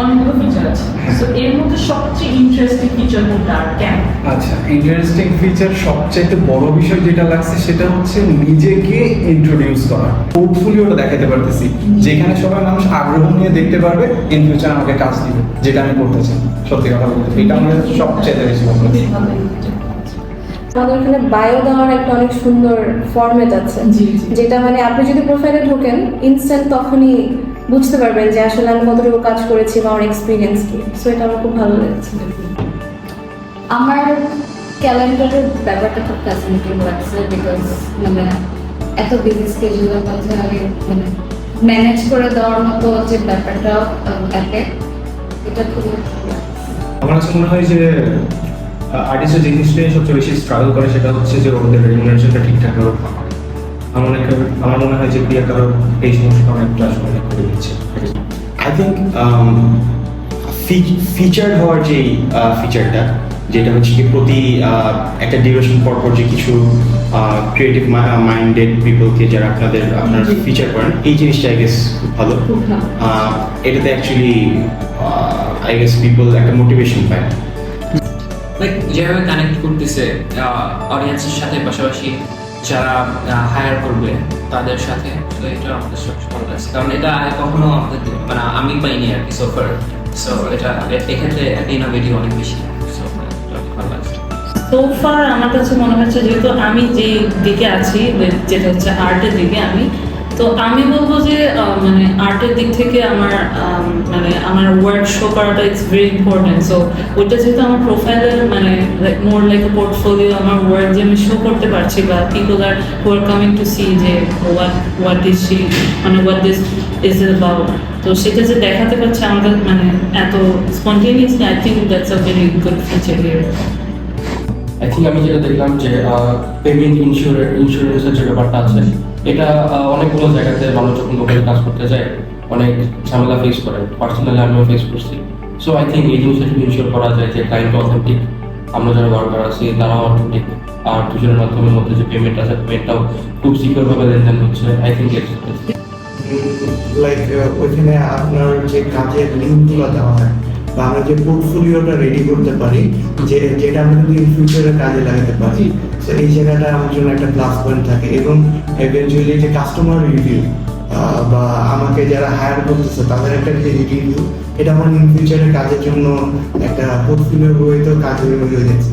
অনেকগুলো ফিচার আছে। তো এর মধ্যে সবচেয়ে ইন্টারেস্টিং ফিচার কোনটা আর কেন? আচ্ছা, ইন্টারেস্টিং ফিচার সবচেয়ে বড় বিষয় যেটা লাগছে সেটা হচ্ছে নিজেকে ইন্ট্রোডিউস করা, পোর্টফোলিওটা দেখাতে পারতেছি, যেখানে সবাই মানুষ আগ্রহ নিয়ে দেখতে পারবে ইন ফিউচার আমাকে কাজ দিবে যেটা আমি করতে চাই। সত্যি কথা বলতে এটা আমাদের সবচেয়ে বেশি ভালো লাগছে। আমাদের এখানে বায়ো দেওয়ার একটা অনেক সুন্দর ফরম্যাট আছে, জি, জি। যেটা মানে আপনি যদি প্রোফাইলে ঢোকেন ইনস্ট্যান্ট তখনই বুঝতে পারবেন যে আসলে আমি কতটুকু কাজ করেছি বা আমার এক্সপিরিয়েন্স কি। সো এটা আমার খুব ভালো লেগেছে। আমার ক্যালেন্ডারের ব্যাপারটা খুব ফ্যাসিনেটিং লাগছে, বিকজ মানে এত বিজি স্কেজুলের মধ্যে আমি মানে ম্যানেজ করে দেওয়ার মতো যে ব্যাপারটা অ্যাপে, এটা খুবই ভালো লাগছে। আমার কাছে মনে হয় যে আর্টিস্টের যে জিনিসটা নিয়ে সবচেয়ে বেশি স্ট্রাগল করে সেটা হচ্ছে যে ওদের রেমুনারেশনটা ঠিকঠাক ভাবে পাওয়া। আমার মনে হয় যে প্রিয়া কারোর এই সমস্যাটা অনেকটা সমাধান করে দিচ্ছে। আই থিঙ্ক ফিচার হওয়ার যে ফিচারটা, যেটা হচ্ছে কি প্রতি একটা ডিউরেশন পর পর যে কিছু ক্রিয়েটিভ মাইন্ডেড পিপলকে যারা আপনার ফিচার করেন, এই জিনিসটা আই গেস খুব ভালো। এটাতে অ্যাকচুয়ালি আই গেস পিপল একটা মোটিভেশন পায়। লাইক যেভাবে কানেক্ট করতেছে অডিয়েন্সের সাথে, পাশাপাশি যারা হায়ার করবে তাদের সাথে, তো এটা আমাদের সবচেয়ে ভালো লাগছে, কারণ এটা কখনো আমাদের মানে আমি পাইনি আর কি সোফার। সো এটা এক্ষেত্রে একটা ইনোভেটিভ অনেক বেশি, সো ভালো লাগছে। সোফার আমার কাছে মনে হচ্ছে, যেহেতু আমি যে দিকে আছি যেটা হচ্ছে আর্টের দিকে, তো আমি বলবো যে মানে আর্টের দিক থেকে আমার মানে আমার ওয়ার্ক শো করাটা ইটস ভেরি ইম্পর্টেন্ট। সো ওইটা যেহেতু আমার প্রোফাইলের মানে মোর লাইক এ পোর্টফোলিও, আমার ওয়ার্ক যে আমি শো করতে পারছি বা people are who are coming to see যে হোয়াট ইজ শি, মানে হোয়াট দিস ইজ অ্যাবাউট, তো সেটা যে দেখাতে পারছে আমাদের মানে এত spontaneously, I think that's a very good feature here. I think আমি যেটা দেখলাম যে পেমেন্ট ইন্স্যুরেন্সের যে ব্যাপারটা আছে, এটা অনেকগুলো জায়গাতে মানুষ যখন লোকালি কাজ করতে যায় অনেক ঝামেলা ফেস করে, পার্সোনালি আমিও ফেস করছি। সো আই থিঙ্ক এই জিনিসটা যদি ইনশিওর করা যায় যে ক্লায়েন্ট অথেন্টিক, আমরা যারা ওয়ার্কার আছি তারাও অথেন্টিক, আর দুজনের মাধ্যমের মধ্যে যে পেমেন্ট আছে পেমেন্টটাও খুব সিকিউরভাবে লেনদেন হচ্ছে, আই থিঙ্ক লাইক ওইখানে আপনার যে কাজের লিঙ্কগুলো দেওয়া হয় বা আমরা যে পোর্টফোলিওটা রেডি করতে পারি, যেটা আমরা কিন্তু ইন ফিউচারে কাজে লাগাতে পারি, তো এই জায়গাটা আমার জন্য একটা প্লাস পয়েন্ট থাকে। এবং ইভেনচুয়ালি যে কাস্টমার রিভিউ বা আমাকে যারা হায়ার করতেছে তাদের একটা যে রিভিউ, এটা আমার ইন ফিউচারে কাজের জন্য একটা পোর্টফোলিও হয়ে তো কাজে হয়ে যাচ্ছে।